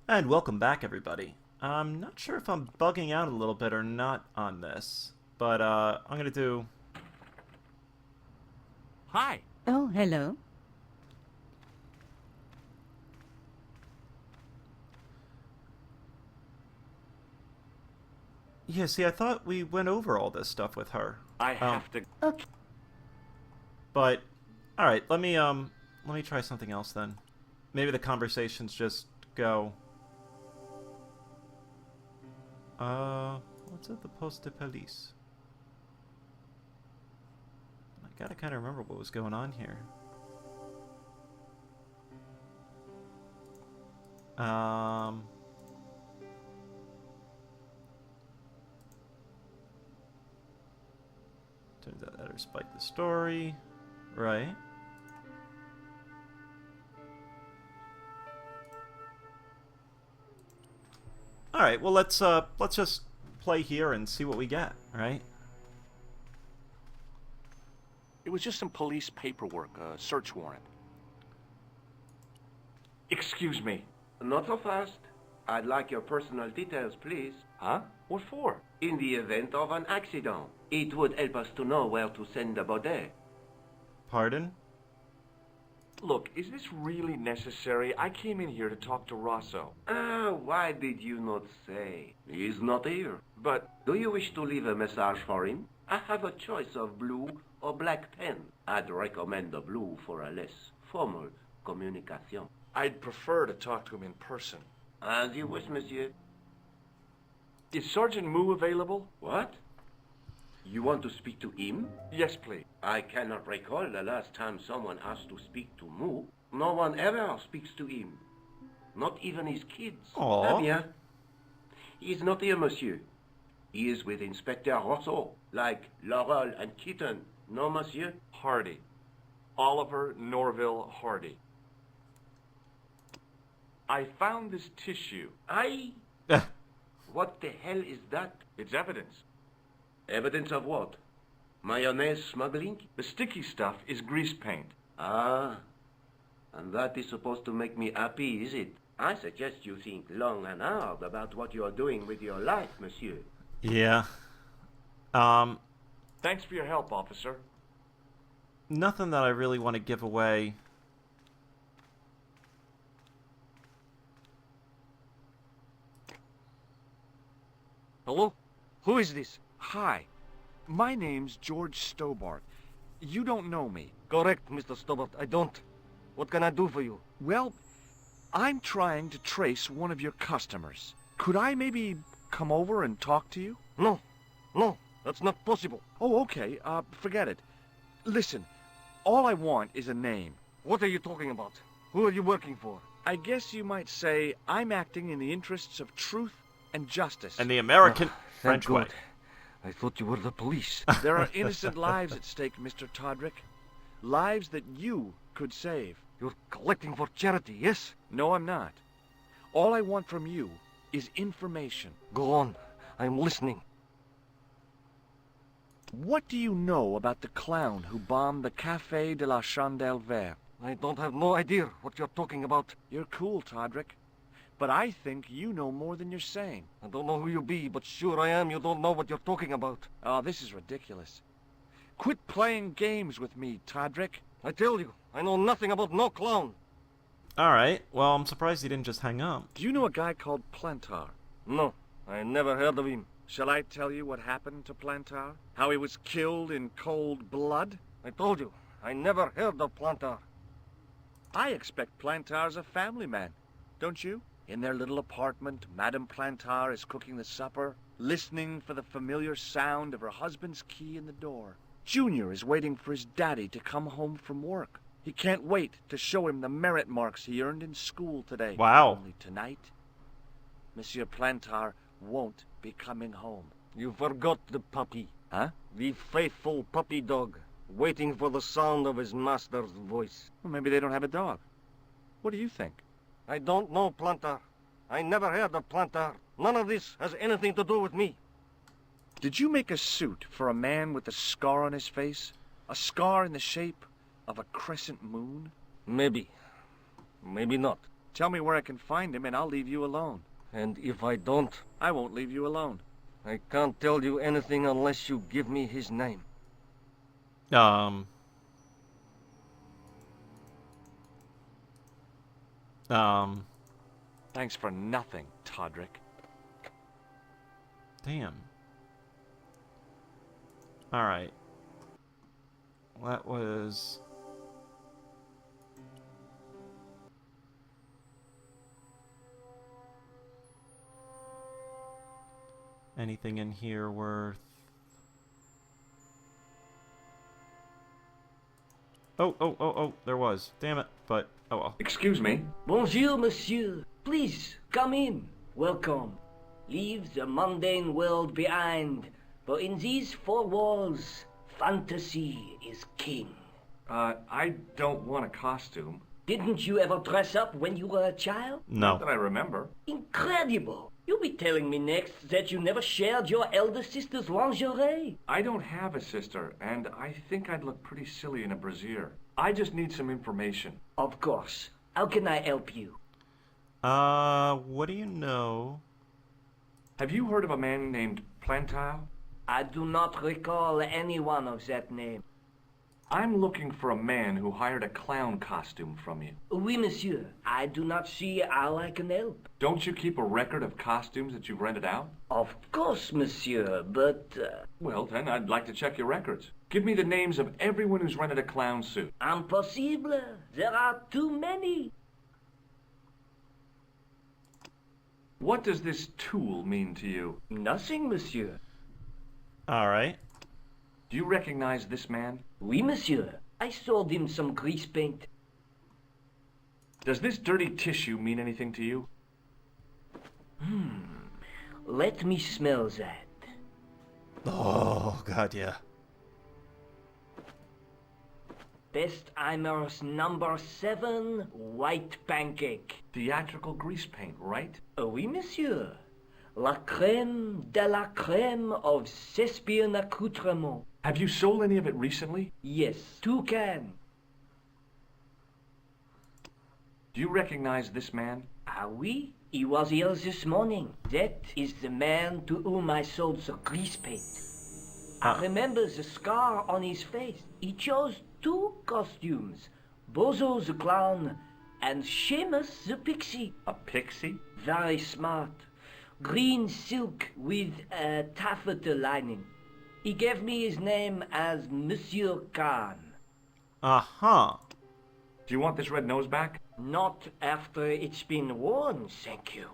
And welcome back, everybody. I'm not sure if I'm bugging out a little bit or not on this, but I'm gonna do... Hi. Oh, hello. Yeah, see, I thought we went over all this stuff with her. I have to... Okay. But, alright, let me try something else then. Maybe the conversations just go... what's at the poste de police? I gotta kind of remember what was going on here. Turns out that spiked the story. Right. Alright, well let's just play here and see what we get, right? It was just some police paperwork, a search warrant. Excuse me. Not so fast. I'd like your personal details, please. Huh? What for? In the event of an accident, it would help us to know where to send the body. Pardon? Look, is this really necessary? I came in here to talk to Rosso. Why did you not say? He's not here. But Do you wish to leave a message for him? I have a choice of blue or black pen. I'd recommend the blue for a less formal communication. I'd prefer to talk to him in person. As you wish, monsieur. Is Sergeant Moo available? What? You want to speak to him? Yes, please. I cannot recall the last time someone asked to speak to Moo. No one ever speaks to him. Not even his kids. Aww. Ah bien. He is not here, monsieur. He is with Inspector Rosso, like Laurel and Kitten. No, monsieur? Hardy. Oliver Norville Hardy. I found this tissue. Aye? What the hell is that? It's evidence. Evidence of what? Mayonnaise smuggling? The sticky stuff is grease paint. Ah. And that is supposed to make me happy, is it? I suggest you think long and hard about what you are doing with your life, monsieur. Yeah. Thanks for your help, officer. Nothing that I really want to give away. Hello? Who is this? Hi. My name's George Stobart. You don't know me. Correct, Mr. Stobart. I don't. What can I do for you? Well, I'm trying to trace one of your customers. Could I maybe come over and talk to you? No. No, that's not possible. Oh, okay. Forget it. Listen, all I want is a name. What are you talking about? Who are you working for? I guess you might say I'm acting in the interests of truth and justice. And the American Thank French way. God. I thought you were the police. There are innocent lives at stake, Mr. Todrick. Lives that you could save. You're collecting for charity, yes? No, I'm not. All I want from you is information. Go on. I'm listening. What do you know about the clown who bombed the Café de la Chandelle Verte? I don't have no idea what you're talking about. You're cool, Todrick. But I think you know more than you're saying. I don't know who you be, but sure I am you don't know what you're talking about. Oh, this is ridiculous. Quit playing games with me, Todrick. I tell you, I know nothing about no clown. Alright, well, I'm surprised he didn't just hang up. Do you know a guy called Plantar? No, I never heard of him. Shall I tell you what happened to Plantar? How he was killed in cold blood? I told you, I never heard of Plantar. I expect Plantar's a family man, don't you? In their little apartment, Madame Plantar is cooking the supper, listening for the familiar sound of her husband's key in the door. Junior is waiting for his daddy to come home from work. He can't wait to show him the merit marks he earned in school today. Wow. Only tonight, Monsieur Plantar won't be coming home. You forgot the puppy. Huh? The faithful puppy dog, waiting for the sound of his master's voice. Well, maybe they don't have a dog. What do you think? I don't know Plantar. I never heard of Plantar. None of this has anything to do with me. Did you make a suit for a man with a scar on his face? A scar in the shape of a crescent moon? Maybe. Maybe not. Tell me where I can find him and I'll leave you alone. And if I don't, I won't leave you alone. I can't tell you anything unless you give me his name. Um. Thanks for nothing, Todrick. Damn. Alright. That was... Anything in here worth... Oh, there was. Damn it. But, oh well. Excuse me. Bonjour, monsieur. Please, come in. Welcome. Leave the mundane world behind. But in these four walls, fantasy is king. I don't want a costume. Didn't you ever dress up when you were a child? No. Not that I remember. Incredible. You'll be telling me next that you never shared your elder sister's lingerie. I don't have a sister, and I think I'd look pretty silly in a brassiere. I just need some information. Of course. How can I help you? What do you know? Have you heard of a man named Plantile? I do not recall anyone of that name. I'm looking for a man who hired a clown costume from you. Oui, monsieur. I do not see how I can help. Don't you keep a record of costumes that you've rented out? Of course, monsieur, but... Well, then I'd like to check your records. Give me the names of everyone who's rented a clown suit. Impossible. There are too many. What does this tool mean to you? Nothing, monsieur. Alright. Do you recognize this man? Oui, monsieur. I sold him some grease paint. Does this dirty tissue mean anything to you? Let me smell that. Oh, God, yeah. Bestheimer's number 7 white pancake. Theatrical grease paint, right? Oui, monsieur. La crème de la crème of Thespian accoutrement. Have you sold any of it recently? Yes, 2 cans. Do you recognize this man? Ah oui, he was here this morning. That is the man to whom I sold the grease paint. I remember the scar on his face. He chose 2 costumes. Bozo the clown and Seamus the pixie. A pixie? Very smart. Green silk with a taffeta lining. He gave me his name as Monsieur Khan. Uh-huh. Do you want this red nose back? Not after it's been worn, thank you.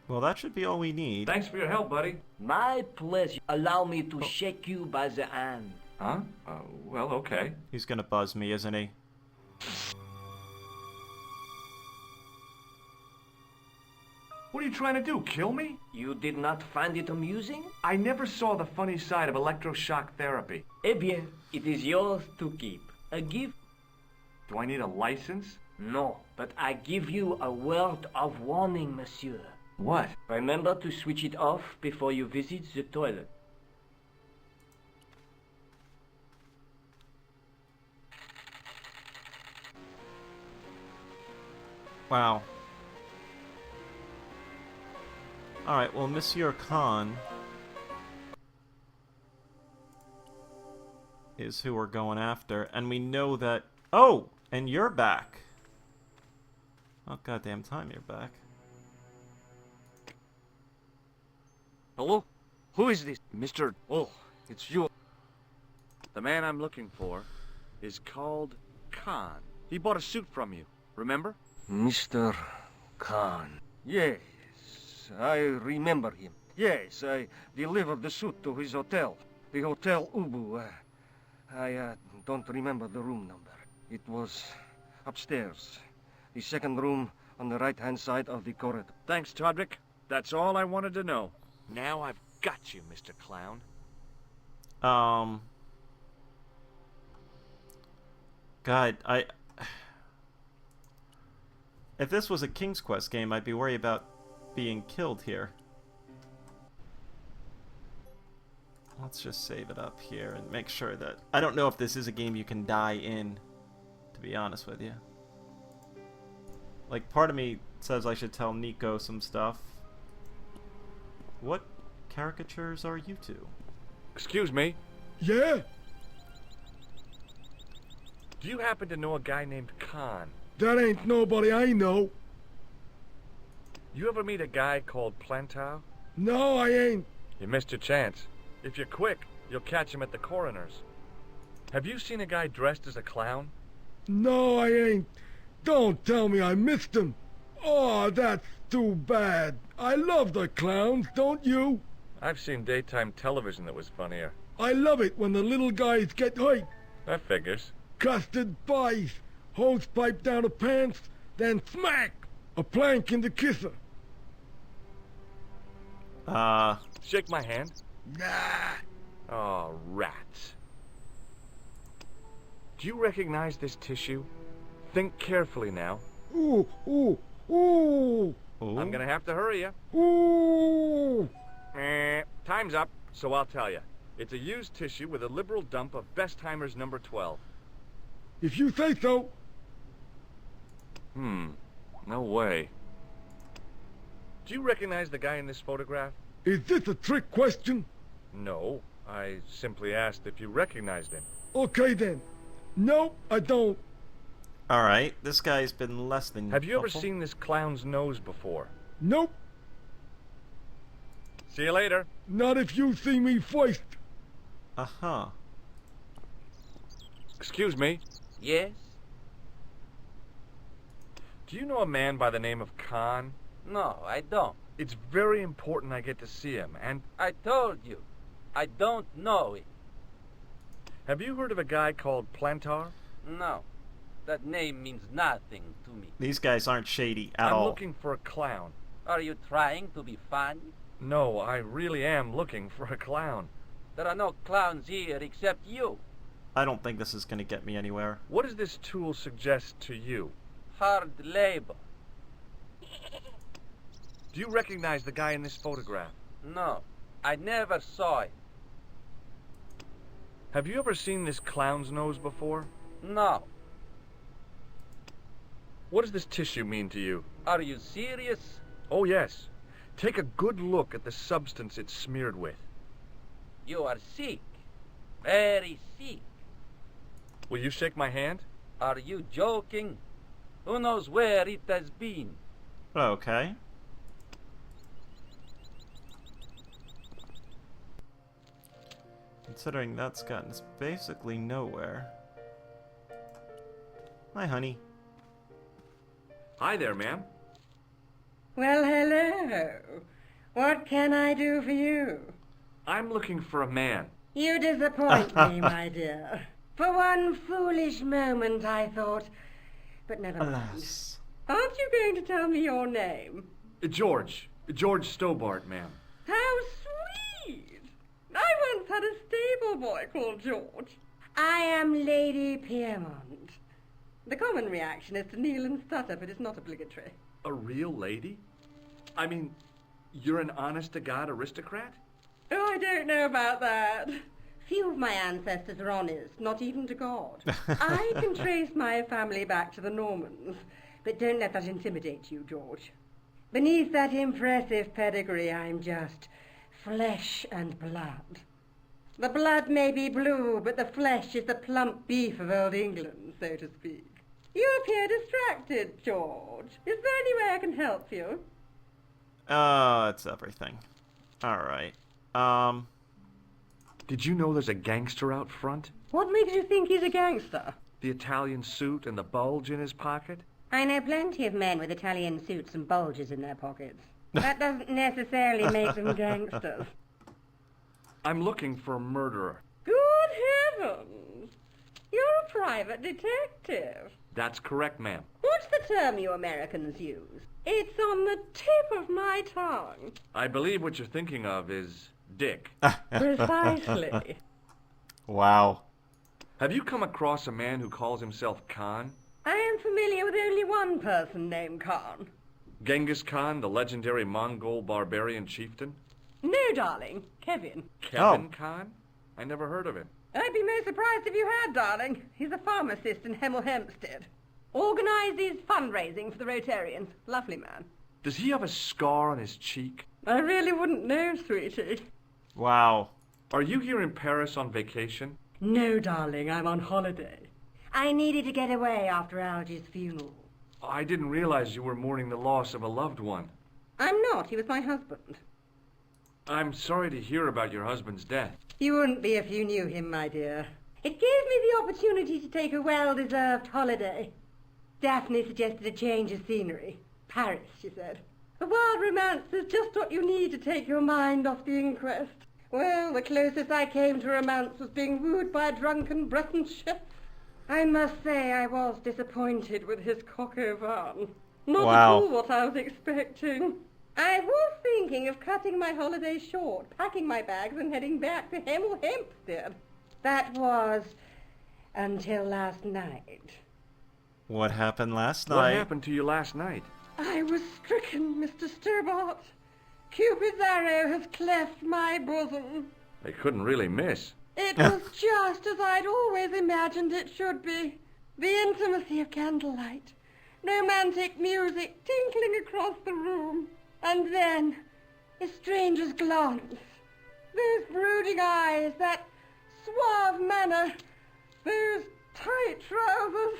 Well, that should be all we need. Thanks for your help, buddy. My pleasure. Allow me to shake you by the hand. Huh? Well, okay. He's gonna buzz me, isn't he? What are you trying to do, kill me? You did not find it amusing? I never saw the funny side of electroshock therapy. Eh bien, it is yours to keep. A gift? Do I need a license? No, but I give you a word of warning, monsieur. What? Remember to switch it off before you visit the toilet. Wow. Alright, well, Monsieur Khan is who we're going after, and we know that... Oh! And you're back! Oh, goddamn time you're back. Hello? Who is this? Mr. Oh, it's you. The man I'm looking for is called Khan. He bought a suit from you, remember? Mr. Khan. Yes, I remember him. Yes, I delivered the suit to his hotel. The Hotel Ubu. I don't remember the room number. It was upstairs. The second room on the right-hand side of the corridor. Thanks, Todrick. That's all I wanted to know. Now I've got you, Mr. Clown. God, if this was a King's Quest game, I'd be worried about being killed here. Let's just save it up here and make sure that... I don't know if this is a game you can die in, to be honest with you. Like, part of me says I should tell Nico some stuff. What caricatures are you two? Excuse me. Yeah? Do you happen to know a guy named Khan? That ain't nobody I know. You ever meet a guy called Plantar? No, I ain't. You missed your chance. If you're quick, you'll catch him at the coroner's. Have you seen a guy dressed as a clown? No, I ain't. Don't tell me I missed him. Oh, that's too bad. I love the clowns, don't you? I've seen daytime television that was funnier. I love it when the little guys get hurt. That figures. Custard pies, hose pipe down the pants, then smack! A plank in the kisser. Shake my hand. Nah. Oh, rats. Do you recognize this tissue? Think carefully now. Ooh, ooh, ooh, Ooh. I'm gonna have to hurry you. ooh. Time's up, so I'll tell you. It's a used tissue with a liberal dump of Bestheimer's number 12. If you say so. No way. Do you recognize the guy in this photograph? Is this a trick question? No. I simply asked if you recognized him. Okay then. Nope, I don't. Alright, this guy's been less than Have you ever helpful. seen this clown's nose before? Nope, See you later. not if you see me first. Uh-huh. Excuse me. Yes? Do you know a man by the name of Khan? No, I don't. It's very important I get to see him, and I told you. I don't know it. have you heard of a guy called Plantar? No. That name means nothing to me. These guys aren't shady at I'm all. looking for a clown. Are you trying to be funny? No, I really am looking for a clown. There are no clowns here except you. I don't think this is going to get me anywhere. What does this tool suggest to you? Hard labor. Do you recognize the guy in this photograph? No. I never saw it. Have you ever seen this clown's nose before? No. What does this tissue mean to you? Are you serious? Oh, yes. Take a good look at the substance it's smeared with. You are sick. Very sick. Will you shake my hand? Are you joking? Who knows where it has been? Okay. Considering that's gotten us basically nowhere. Hi, honey. Hi there, ma'am. Well, hello. What can I do for you? I'm looking for a man. You disappoint me, my dear. For one foolish moment I thought... But never mind. Alas. Aren't you going to tell me your name? George. George Stobart, ma'am. How sweet! I once had a stable boy called George. I am Lady Piermont. The common reaction is to kneel and stutter, but it's not obligatory. A real lady? I mean, you're an honest-to-God aristocrat? Oh, I don't know about that. Few of my ancestors are honest, not even to God. I can trace my family back to the Normans, but don't let that intimidate you, George. Beneath that impressive pedigree, I'm just flesh and blood. The blood may be blue, but the flesh is the plump beef of old England, so to speak. You appear distracted, George. Is there any way I can help you? It's everything. Alright. Did you know there's a gangster out front? What makes you think he's a gangster? The Italian suit and the bulge in his pocket? I know plenty of men with Italian suits and bulges in their pockets. That doesn't necessarily make them gangsters. I'm looking for a murderer. Good heavens! You're a private detective. That's correct, ma'am. What's the term you Americans use? It's on the tip of my tongue. I believe what you're thinking of is Dick. Precisely. Wow. Have you come across a man who calls himself Khan? I am familiar with only one person named Khan. Genghis Khan, the legendary Mongol barbarian chieftain? No, darling. Kevin. Kevin Khan? I never heard of him. I'd be most surprised if you had, darling. He's a pharmacist in Hemel Hempstead. Organises fundraising for the Rotarians. Lovely man. Does he have a scar on his cheek? I really wouldn't know, sweetie. Wow. Are you here in Paris on vacation? No, darling, I'm on holiday. I needed to get away after Algy's funeral. I didn't realize you were mourning the loss of a loved one. I'm not. He was my husband. I'm sorry to hear about your husband's death. You wouldn't be if you knew him, my dear. It gave me the opportunity to take a well-deserved holiday. Daphne suggested a change of scenery. Paris, she said. A wild romance is just what you need to take your mind off the inquest. Well, the closest I came to romance was being wooed by a drunken Breton chef. I must say I was disappointed with his coq au vin. Not at all what I was expecting. I was thinking of cutting my holiday short, packing my bags and heading back to Hemel Hempstead. That was until last night. What happened last night? What happened to you last night? I was stricken, Mr. Stobart. Cupid's arrow has cleft my bosom. They couldn't really miss. It was just as I'd always imagined it should be. The intimacy of candlelight, romantic music tinkling across the room, and then a stranger's glance. Those brooding eyes, that suave manner, those tight trousers.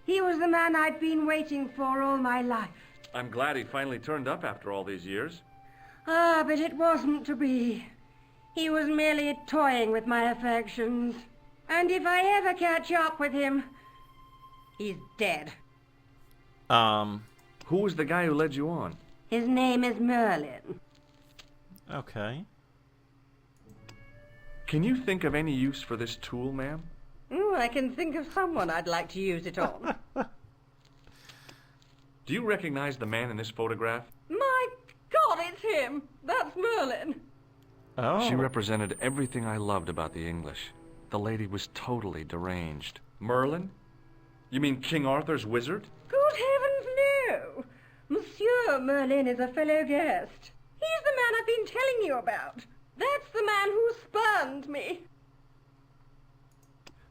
He was the man I'd been waiting for all my life. I'm glad he finally turned up after all these years. Ah, but it wasn't to be. He was merely toying with my affections. And if I ever catch up with him, he's dead. Who was the guy who led you on? His name is Merlin. Okay. Can you think of any use for this tool, ma'am? I can think of someone I'd like to use it on. Do you recognize the man in this photograph? My God, it's him! That's Merlin! Oh. She represented everything I loved about the English. The lady was totally deranged. Merlin? You mean King Arthur's wizard? Good heavens, no! Monsieur Merlin is a fellow guest. He's the man I've been telling you about. That's the man who spurned me.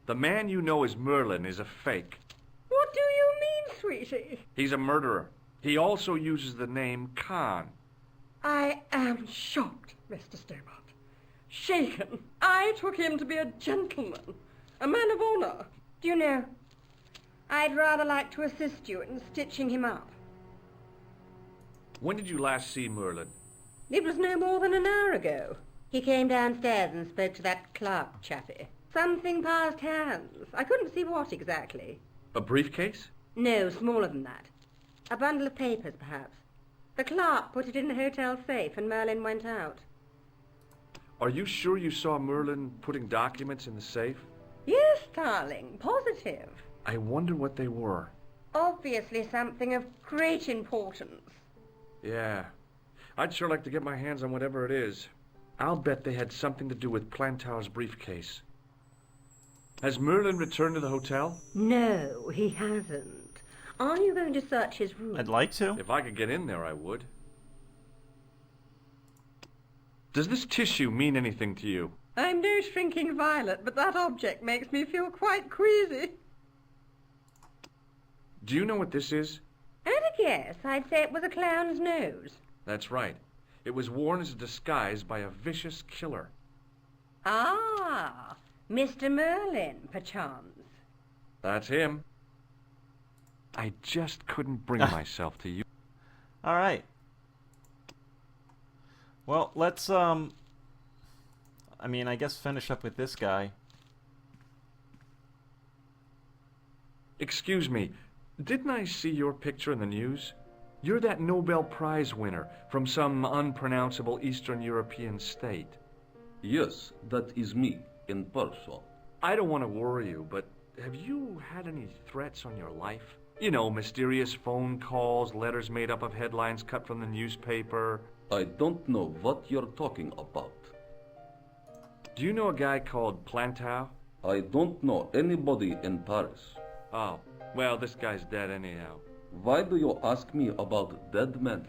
The man you know as Merlin is a fake. What do you mean, sweetie? He's a murderer. He also uses the name Khan. I am shocked, Mr. Stobart. Shaken. I took him to be a gentleman, a man of honor. Do you know, I'd rather like to assist you in stitching him up. When did you last see Merlin? It was no more than an hour ago. He came downstairs and spoke to that clerk chappie. Something passed hands. I couldn't see what exactly. A briefcase? No, smaller than that. A bundle of papers, perhaps. The clerk put it in the hotel safe and Merlin went out. Are you sure you saw Merlin putting documents in the safe? Yes, darling, positive. I wonder what they were. Obviously something of great importance. Yeah. I'd sure like to get my hands on whatever it is. I'll bet they had something to do with Plantar's briefcase. Has Merlin returned to the hotel? No, he hasn't. Are you going to search his room? I'd like to. If I could get in there, I would. Does this tissue mean anything to you? I'm no shrinking violet, but that object makes me feel quite queasy. Do you know what this is? At a guess, I'd say it was a clown's nose. That's right. It was worn as a disguise by a vicious killer. Ah, Mr. Merlin, perchance. That's him. I just couldn't bring myself to you. All right. Well, let's I mean, I guess finish up with this guy. Excuse me, didn't I see your picture in the news? You're that Nobel Prize winner from some unpronounceable Eastern European state. Yes, that is me, in person. I don't want to worry you, but have you had any threats on your life? You know, mysterious phone calls, letters made up of headlines cut from the newspaper. I don't know what you're talking about. Do you know a guy called Plantar? I don't know anybody in Paris. Oh, well, this guy's dead anyhow. Why do you ask me about dead men?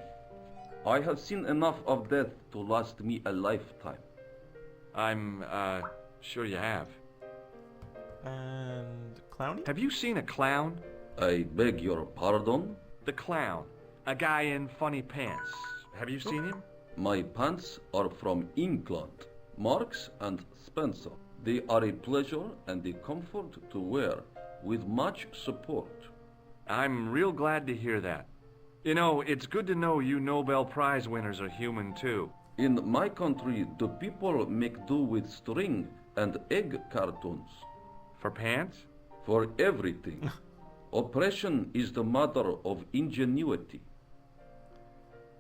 I have seen enough of death to last me a lifetime. I'm, sure you have. And Clowny? Have you seen a clown? I beg your pardon? The clown. A guy in funny pants. Have you seen him? My pants are from England, Marks and Spencer. They are a pleasure and a comfort to wear, with much support. I'm real glad to hear that. You know, it's good to know you Nobel Prize winners are human too. In my country, the people make do with string and egg cartoons. For pants? For everything. Oppression is the mother of ingenuity.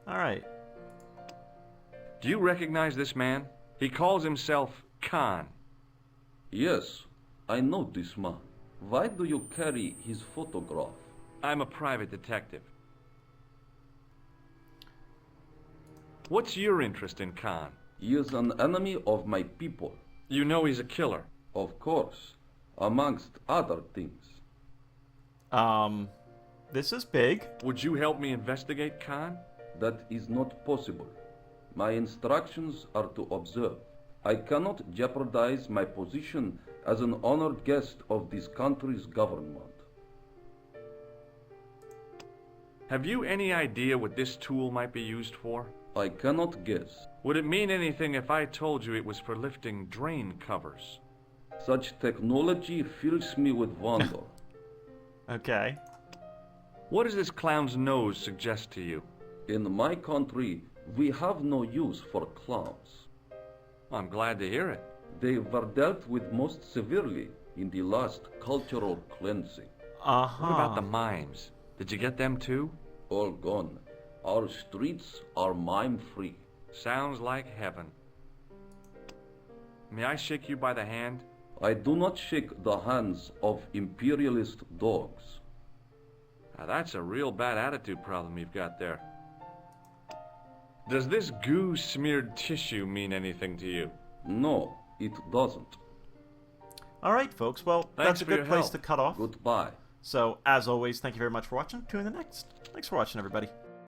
Alright. Do you recognize this man? He calls himself Khan. Yes, I know this man. Why do you carry his photograph? I'm a private detective. What's your interest in Khan? He is an enemy of my people. You know he's a killer. Of course, amongst other things. This is big. Would you help me investigate Khan? That is not possible. My instructions are to observe. I cannot jeopardize my position as an honored guest of this country's government. Have you any idea what this tool might be used for? I cannot guess. Would it mean anything if I told you it was for lifting drain covers? Such technology fills me with wonder. Okay. What does this clown's nose suggest to you? In my country, we have no use for clowns. I'm glad to hear it. They were dealt with most severely in the last cultural cleansing. What about the mimes? Did you get them too? All gone. Our streets are mime-free. Sounds like heaven. May I shake you by the hand? I do not shake the hands of imperialist dogs. Now that's a real bad attitude problem you've got there. Does this goo-smeared tissue mean anything to you? No, it doesn't. Alright, folks. Well, Thanks that's a for good your place help. to cut off. Goodbye. So, as always, thank you very much for watching. Tune in the next. Thanks for watching, everybody.